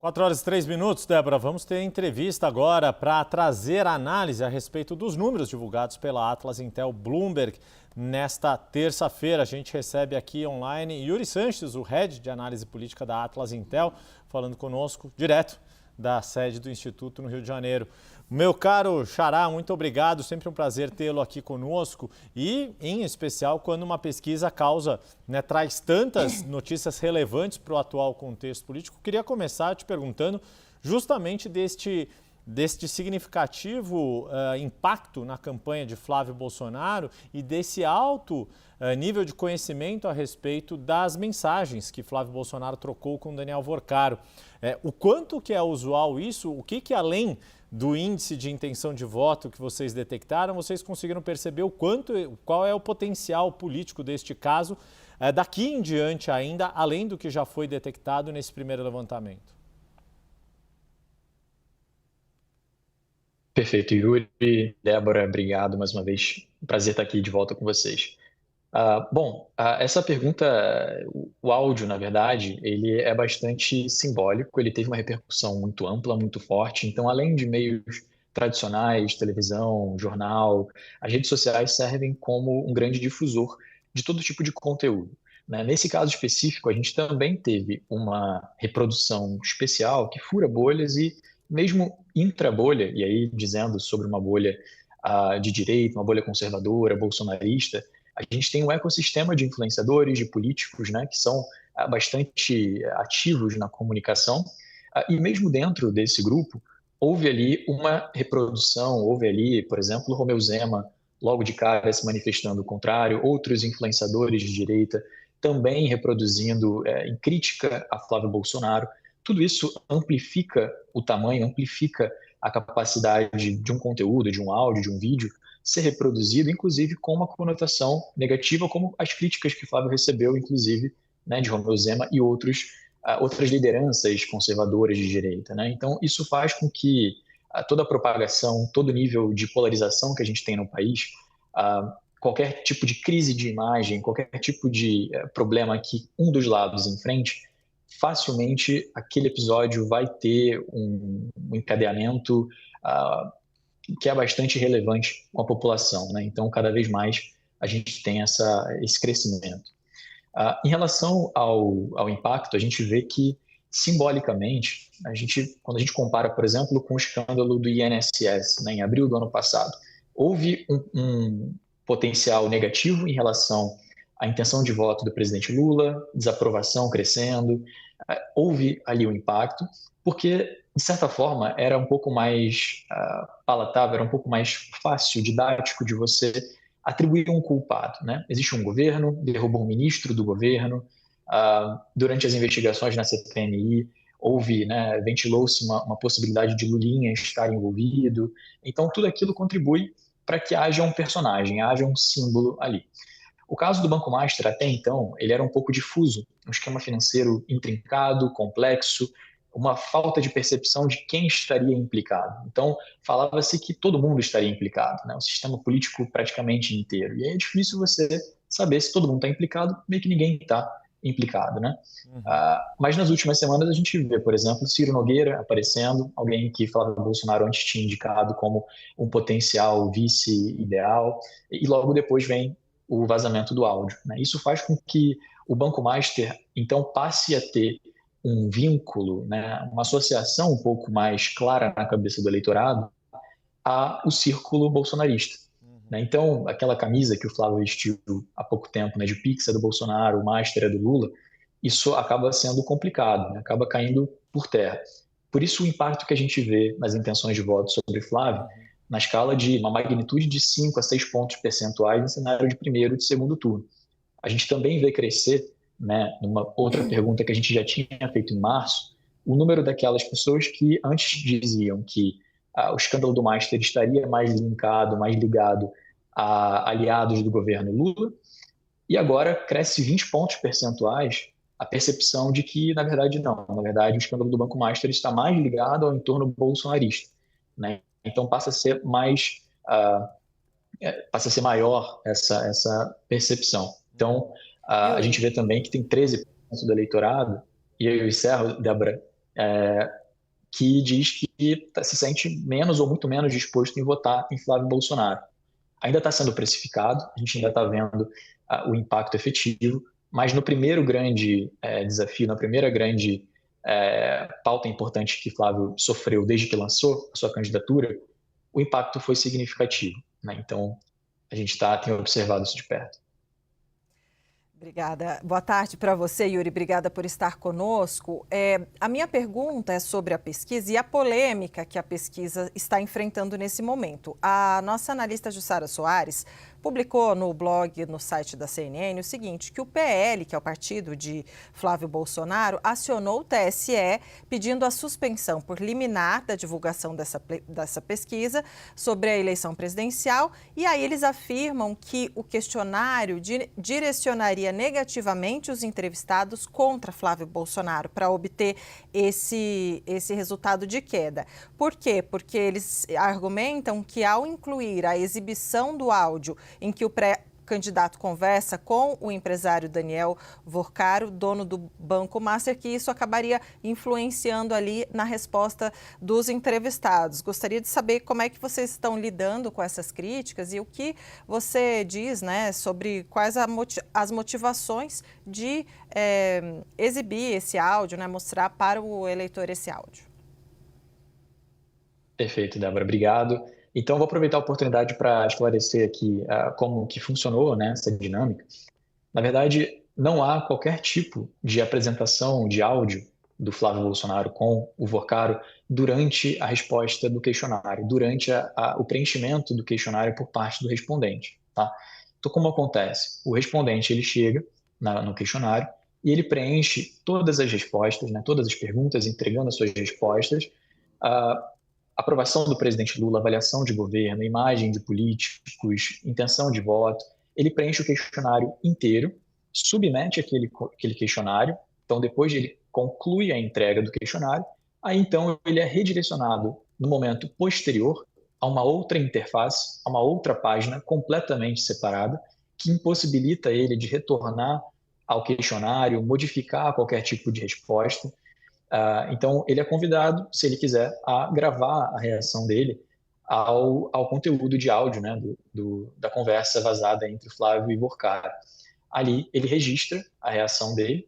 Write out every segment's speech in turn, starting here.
4h03, Débora. Vamos ter entrevista agora para trazer análise a respeito dos números divulgados pela Atlas Intel Bloomberg. Nesta terça-feira, a gente recebe aqui online Yuri Sanches, o head de análise política da Atlas Intel, falando conosco direto da sede do Instituto no Rio de Janeiro. Meu caro Xará, muito obrigado, sempre um prazer tê-lo aqui conosco e, em especial, quando uma pesquisa traz tantas notícias relevantes para o atual contexto político. Queria começar te perguntando justamente deste significativo impacto na campanha de Flávio Bolsonaro e desse alto nível de conhecimento a respeito das mensagens que Flávio Bolsonaro trocou com Daniel Worcaro. O quanto que é usual isso? O que além do índice de intenção de voto que vocês detectaram, vocês conseguiram perceber qual é o potencial político deste caso daqui em diante ainda, além do que já foi detectado nesse primeiro levantamento? Perfeito, Yuri, Débora, obrigado mais uma vez. Prazer estar aqui de volta com vocês. Essa pergunta, o áudio, na verdade, ele é bastante simbólico, ele teve uma repercussão muito ampla, muito forte. Então, além de meios tradicionais, televisão, jornal, as redes sociais servem como um grande difusor de todo tipo de conteúdo, né? Nesse caso específico, a gente também teve uma reprodução especial que fura bolhas e mesmo intra-bolha, e aí dizendo sobre uma bolha de direita, uma bolha conservadora, bolsonarista, a gente tem um ecossistema de influenciadores, de políticos, né, que são bastante ativos na comunicação, e mesmo dentro desse grupo, houve ali uma reprodução, houve ali, por exemplo, Romeu Zema, logo de cara se manifestando o contrário, outros influenciadores de direita também reproduzindo em crítica a Flávio Bolsonaro. Tudo isso amplifica o tamanho, amplifica a capacidade de um conteúdo, de um áudio, de um vídeo, ser reproduzido, inclusive com uma conotação negativa, como as críticas que Flávio recebeu, inclusive, né, de Romeu Zema e outras lideranças conservadoras de direita, né? Então, isso faz com que toda a propagação, todo nível de polarização que a gente tem no país, qualquer tipo de crise de imagem, qualquer tipo de problema que um dos lados enfrente, facilmente aquele episódio vai ter um encadeamento que é bastante relevante com a população, né? Então, cada vez mais a gente tem esse crescimento. Em relação ao impacto, a gente vê que, simbolicamente, quando a gente compara, por exemplo, com o escândalo do INSS, né, em abril do ano passado, houve um potencial negativo em relação à intenção de voto do presidente Lula, desaprovação crescendo, houve ali um impacto, porque, de certa forma, era um pouco mais palatável, era um pouco mais fácil, didático de você atribuir um culpado, né? Existe um governo, derrubou um ministro do governo, durante as investigações na CPMI, ventilou-se uma possibilidade de Lulinha estar envolvido. Então, tudo aquilo contribui para que haja um personagem, haja um símbolo ali. O caso do Banco Master, até então, ele era um pouco difuso, um esquema financeiro intrincado, complexo, uma falta de percepção de quem estaria implicado. Então, falava-se que todo mundo estaria implicado, né? O sistema político praticamente inteiro. E aí é difícil você saber se todo mundo está implicado, meio que ninguém está implicado, né? Uhum. Mas nas últimas semanas a gente vê, por exemplo, Ciro Nogueira aparecendo, alguém que Flávio Bolsonaro antes tinha indicado como um potencial vice ideal, e logo depois vem o vazamento do áudio, né? Isso faz com que o Banco Master, então, passe a ter um vínculo, né, uma associação um pouco mais clara na cabeça do eleitorado ao círculo bolsonarista. Né? Então, aquela camisa que o Flávio vestiu há pouco tempo, né, de Pix é do Bolsonaro, o Master é do Lula, isso acaba sendo complicado, né? Acaba caindo por terra. Por isso o impacto que a gente vê nas intenções de voto sobre Flávio, na escala de uma magnitude de 5 a 6 pontos percentuais em cenário de primeiro e de segundo turno. A gente também vê crescer, né, numa outra pergunta que a gente já tinha feito em março, o número daquelas pessoas que antes diziam que o escândalo do Master estaria mais linkado, mais ligado a aliados do governo Lula, e agora cresce 20 pontos percentuais a percepção de que, na verdade, não. Na verdade, o escândalo do Banco Master está mais ligado ao entorno bolsonarista, né? Então passa a ser passa a ser maior essa percepção. Então, a gente vê também que tem 13% do eleitorado, e eu encerro, Débora, que diz que se sente menos ou muito menos disposto em votar em Flávio Bolsonaro. Ainda está sendo precificado, a gente ainda está vendo o impacto efetivo, mas no primeiro grande desafio, na primeira grande pauta importante que Flávio sofreu desde que lançou a sua candidatura, o impacto foi significativo, né? Então, a gente tem observado isso de perto. Obrigada. Boa tarde para você, Yuri. Obrigada por estar conosco. A minha pergunta é sobre a pesquisa e a polêmica que a pesquisa está enfrentando nesse momento. A nossa analista Jussara Soares publicou no blog, no site da CNN, o seguinte, que o PL, que é o partido de Flávio Bolsonaro, acionou o TSE pedindo a suspensão por liminar da divulgação dessa pesquisa sobre a eleição presidencial. E aí eles afirmam que o questionário direcionaria negativamente os entrevistados contra Flávio Bolsonaro para obter esse resultado de queda. Por quê? Porque eles argumentam que ao incluir a exibição do áudio em que o pré-candidato conversa com o empresário Daniel Vorcaro, dono do Banco Master, que isso acabaria influenciando ali na resposta dos entrevistados. Gostaria de saber como é que vocês estão lidando com essas críticas e o que você diz, né, sobre quais as motivações de exibir esse áudio, né, mostrar para o eleitor esse áudio. Perfeito, Débora, obrigado. Então, vou aproveitar a oportunidade para esclarecer aqui como que funcionou, né, essa dinâmica. Na verdade, não há qualquer tipo de apresentação de áudio do Flávio Bolsonaro com o Vorcaro durante a resposta do questionário, durante o preenchimento do questionário por parte do respondente. Tá? Então, como acontece? O respondente ele chega no questionário e ele preenche todas as respostas, né, todas as perguntas, entregando as suas respostas, aprovação do presidente Lula, avaliação de governo, imagem de políticos, intenção de voto. Ele preenche o questionário inteiro, submete aquele questionário. Então, depois ele conclui a entrega do questionário, aí então ele é redirecionado no momento posterior a uma outra interface, a uma outra página completamente separada, que impossibilita ele de retornar ao questionário, modificar qualquer tipo de resposta. Então, ele é convidado, se ele quiser, a gravar a reação dele ao conteúdo de áudio, né, da conversa vazada entre Flávio e Vorcaro. Ali, ele registra a reação dele,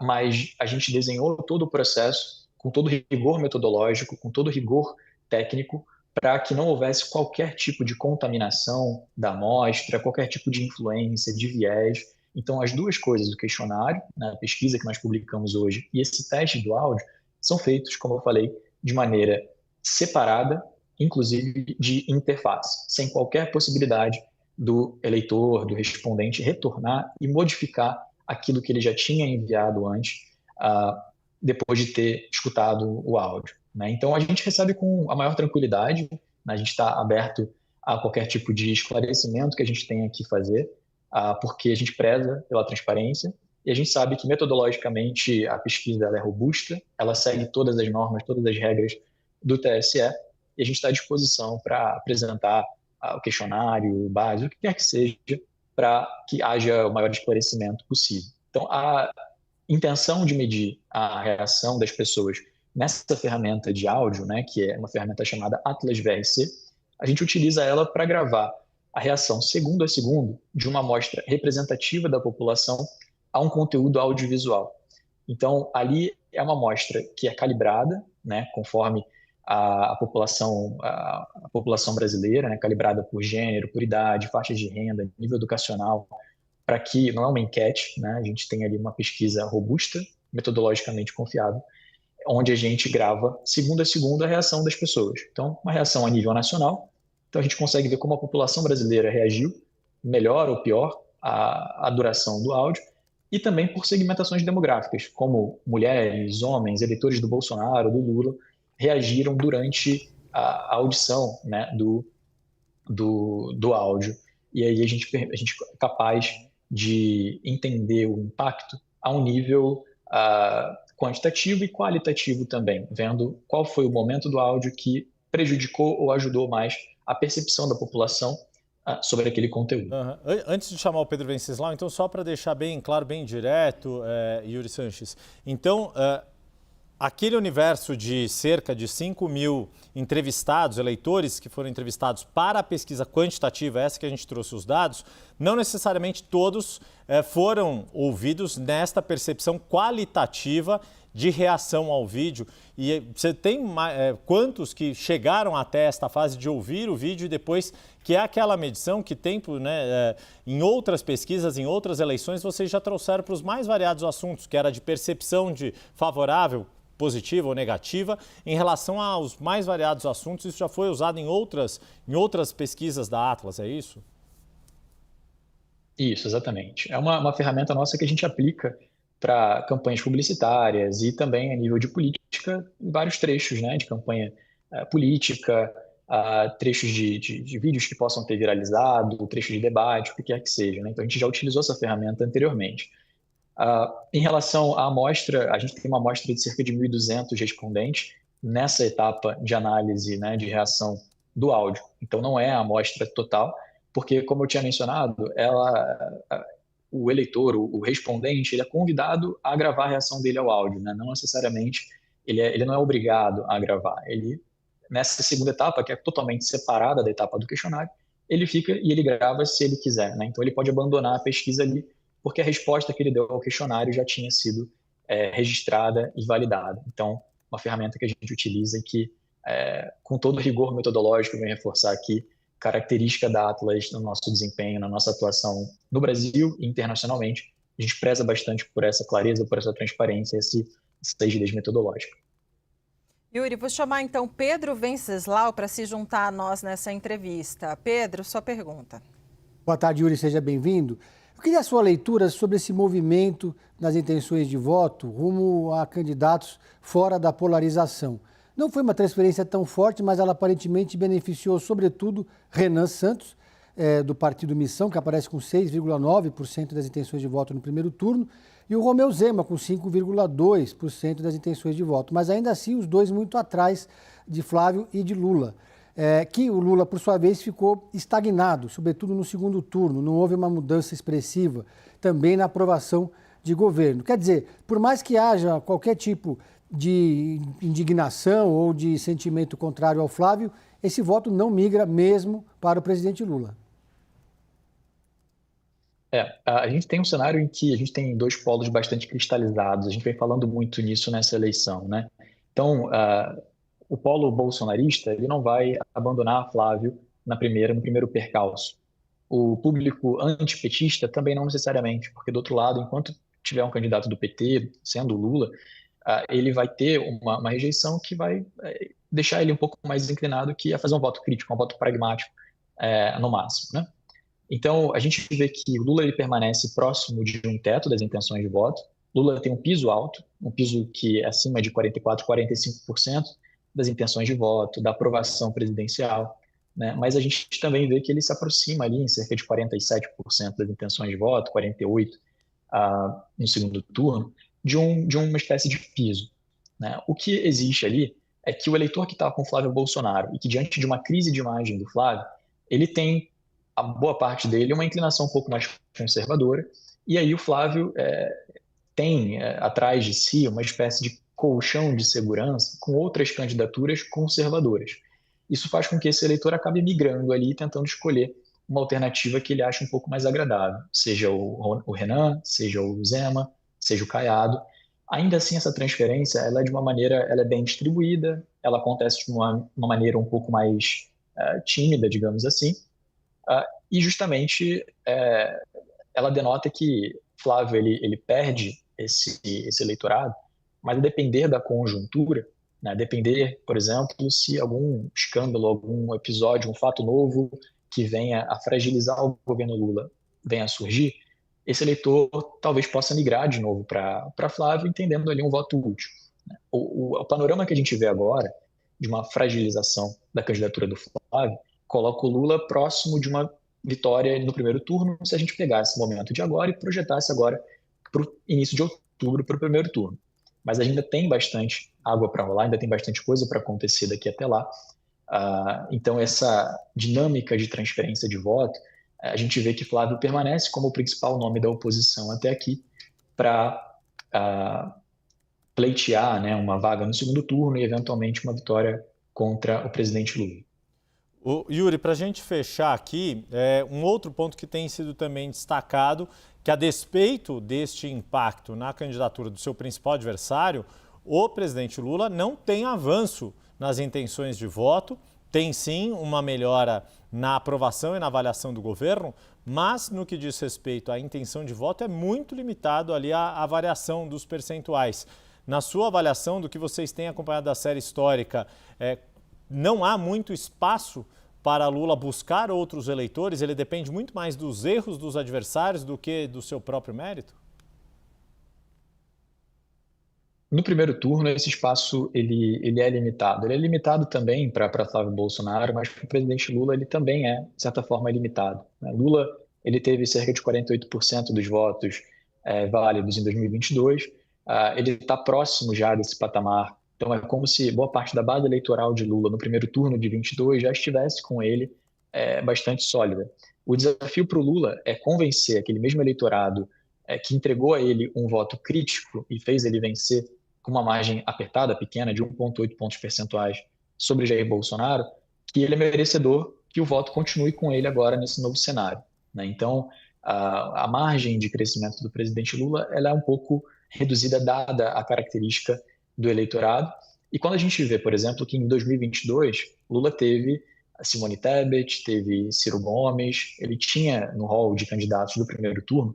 mas a gente desenhou todo o processo com todo rigor metodológico, com todo rigor técnico, para que não houvesse qualquer tipo de contaminação da amostra, qualquer tipo de influência, de viés. Então, as duas coisas, o questionário, né, a pesquisa que nós publicamos hoje, e esse teste do áudio, são feitos, como eu falei, de maneira separada, inclusive de interface, sem qualquer possibilidade do eleitor, do respondente, retornar e modificar aquilo que ele já tinha enviado antes, depois de ter escutado o áudio. Né? Então, a gente recebe com a maior tranquilidade, né? A gente está aberto a qualquer tipo de esclarecimento que a gente tenha que fazer, porque a gente preza pela transparência e a gente sabe que metodologicamente a pesquisa ela é robusta, ela segue todas as normas, todas as regras do TSE e a gente está à disposição para apresentar o questionário, base, o que quer que seja, para que haja o maior esclarecimento possível. Então, a intenção de medir a reação das pessoas nessa ferramenta de áudio, né, que é uma ferramenta chamada Atlas VRC, a gente utiliza ela para gravar a reação segundo a segundo de uma amostra representativa da população a um conteúdo audiovisual. Então, ali é uma amostra que é calibrada, né, conforme a população brasileira, né, calibrada por gênero, por idade, faixas de renda, nível educacional, para que, não é uma enquete, né, a gente tem ali uma pesquisa robusta, metodologicamente confiável, onde a gente grava segundo a segundo a reação das pessoas. Então, uma reação a nível nacional. Então, a gente consegue ver como a população brasileira reagiu, melhor ou pior, à duração do áudio, e também por segmentações demográficas, como mulheres, homens, eleitores do Bolsonaro, do Lula, reagiram durante a audição, né, do áudio. E aí a gente é capaz de entender o impacto a um nível quantitativo e qualitativo também, vendo qual foi o momento do áudio que prejudicou ou ajudou mais a percepção da população sobre aquele conteúdo. Antes de chamar o Pedro Venceslau, então só para deixar bem claro, bem direto, Yuri Sanches, então Aquele universo de cerca de 5 mil entrevistados, eleitores que foram entrevistados para a pesquisa quantitativa, essa que a gente trouxe os dados, não necessariamente todos foram ouvidos nesta percepção qualitativa de reação ao vídeo. E você tem quantos que chegaram até esta fase de ouvir o vídeo e depois, que é aquela medição que tem, né, em outras pesquisas, em outras eleições, vocês já trouxeram para os mais variados assuntos, que era de percepção de favorável, positiva ou negativa, em relação aos mais variados assuntos. Isso já foi usado em outras pesquisas da Atlas, é isso? Isso, exatamente. É uma ferramenta nossa que a gente aplica para campanhas publicitárias e também a nível de política, em vários trechos, né, de campanha política, trechos de vídeos que possam ter viralizado, trechos de debate, o que quer que seja, né? Então a gente já utilizou essa ferramenta anteriormente. Em relação à amostra, a gente tem uma amostra de cerca de 1.200 respondentes nessa etapa de análise, né, de reação do áudio. Então, não é a amostra total, porque, como eu tinha mencionado, o eleitor, o respondente, ele é convidado a gravar a reação dele ao áudio, né? Não necessariamente, ele não é obrigado a gravar. Ele, nessa segunda etapa, que é totalmente separada da etapa do questionário, ele fica e ele grava se ele quiser, né? Então, ele pode abandonar a pesquisa ali, porque a resposta que ele deu ao questionário já tinha sido registrada e validada. Então, uma ferramenta que a gente utiliza e que, com todo o rigor metodológico, vem reforçar aqui, característica da Atlas no nosso desempenho, na nossa atuação no Brasil e internacionalmente. A gente preza bastante por essa clareza, por essa transparência, essa rigidez metodológica. Yuri, vou chamar então Pedro Venceslau para se juntar a nós nessa entrevista. Pedro, sua pergunta. Boa tarde, Yuri, seja bem-vindo. Eu queria a sua leitura sobre esse movimento nas intenções de voto rumo a candidatos fora da polarização. Não foi uma transferência tão forte, mas ela aparentemente beneficiou, sobretudo, Renan Santos, do Partido Missão, que aparece com 6,9% das intenções de voto no primeiro turno, e o Romeu Zema, com 5,2% das intenções de voto. Mas ainda assim, os dois muito atrás de Flávio e de Lula. Que o Lula, por sua vez, ficou estagnado, sobretudo no segundo turno. Não houve uma mudança expressiva também na aprovação de governo. Quer dizer, por mais que haja qualquer tipo de indignação ou de sentimento contrário ao Flávio, esse voto não migra mesmo para o presidente Lula. A gente tem um cenário em que a gente tem dois polos bastante cristalizados. A gente vem falando muito nisso nessa eleição, né? Então, o polo bolsonarista, ele não vai abandonar Flávio no primeiro percalço. O público antipetista também não necessariamente, porque do outro lado, enquanto tiver um candidato do PT, sendo Lula, ele vai ter uma rejeição que vai deixar ele um pouco mais inclinado que a fazer um voto crítico, um voto pragmático no máximo, né? Então, a gente vê que o Lula ele permanece próximo de um teto das intenções de voto. Lula tem um piso alto, um piso que é acima de 44%, 45% das intenções de voto, da aprovação presidencial, né? Mas a gente também vê que ele se aproxima ali em cerca de 47% das intenções de voto, 48% no segundo turno, de uma espécie de piso, né? O que existe ali é que o eleitor que está com Flávio Bolsonaro e que diante de uma crise de imagem do Flávio, ele tem, a boa parte dele, uma inclinação um pouco mais conservadora, e aí o Flávio tem atrás de si uma espécie de colchão de segurança com outras candidaturas conservadoras. Isso faz com que esse eleitor acabe migrando ali, tentando escolher uma alternativa que ele acha um pouco mais agradável, seja o Renan, seja o Zema, seja o Caiado. Ainda assim, essa transferência ela é bem distribuída, ela acontece de uma maneira um pouco mais tímida, digamos assim, e justamente ela denota que Flávio ele perde esse eleitorado, mas a depender da conjuntura, né, depender, por exemplo, se algum escândalo, algum episódio, um fato novo que venha a fragilizar o governo Lula venha a surgir, esse eleitor talvez possa migrar de novo para Flávio, entendendo ali um voto útil. O panorama que a gente vê agora, de uma fragilização da candidatura do Flávio, coloca o Lula próximo de uma vitória no primeiro turno, se a gente pegar esse momento de agora e projetasse agora para o início de outubro, para o primeiro turno. Mas ainda tem bastante água para rolar, ainda tem bastante coisa para acontecer daqui até lá. Então, essa dinâmica de transferência de voto, a gente vê que Flávio permanece como o principal nome da oposição até aqui para pleitear, né, uma vaga no segundo turno e, eventualmente, uma vitória contra o presidente Lula. Yuri, para a gente fechar aqui, um outro ponto que tem sido também destacado, que a despeito deste impacto na candidatura do seu principal adversário, o presidente Lula não tem avanço nas intenções de voto, tem sim uma melhora na aprovação e na avaliação do governo, mas no que diz respeito à intenção de voto é muito limitado ali a variação dos percentuais. Na sua avaliação do que vocês têm acompanhado da série histórica, não há muito espaço para Lula buscar outros eleitores? Ele depende muito mais dos erros dos adversários do que do seu próprio mérito? No primeiro turno, esse espaço ele é limitado. Ele é limitado também para Flávio Bolsonaro, mas para o presidente Lula ele também é, de certa forma, limitado, né? Lula ele teve cerca de 48% dos votos válidos em 2022. Ele está próximo já desse patamar. Então, é como se boa parte da base eleitoral de Lula no primeiro turno de 22 já estivesse com ele bastante sólida. O desafio para o Lula é convencer aquele mesmo eleitorado que entregou a ele um voto crítico e fez ele vencer com uma margem apertada, pequena, de 1,8 pontos percentuais sobre Jair Bolsonaro, que ele é merecedor que o voto continue com ele agora nesse novo cenário, né? Então, a margem de crescimento do presidente Lula ela é um pouco reduzida, dada a característica do eleitorado. E quando a gente vê, por exemplo, que em 2022, Lula teve Simone Tebet, teve Ciro Gomes, ele tinha no hall de candidatos do primeiro turno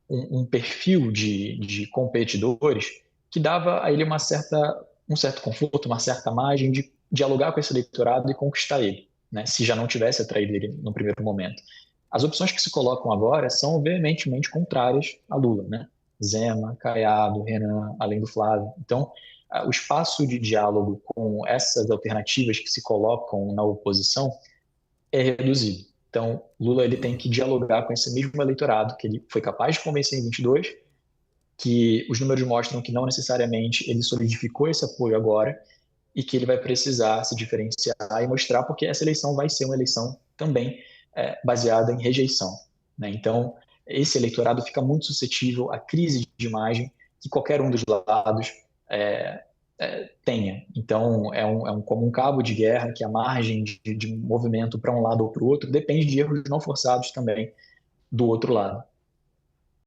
um perfil de competidores que dava a ele um certo conforto, uma certa margem de dialogar com esse eleitorado e conquistar ele, né, se já não tivesse atraído ele no primeiro momento. As opções que se colocam agora são veementemente contrárias a Lula, né? Zema, Caiado, Renan, além do Flávio. Então, o espaço de diálogo com essas alternativas que se colocam na oposição é reduzido. Então, Lula ele tem que dialogar com esse mesmo eleitorado que ele foi capaz de convencer em 22, que os números mostram que não necessariamente ele solidificou esse apoio agora e que ele vai precisar se diferenciar e mostrar, porque essa eleição vai ser uma eleição também baseada em rejeição, né? Então, esse eleitorado fica muito suscetível à crise de imagem que qualquer um dos lados tenha. Então, como um cabo de guerra que a margem de movimento para um lado ou para o outro depende de erros não forçados também do outro lado.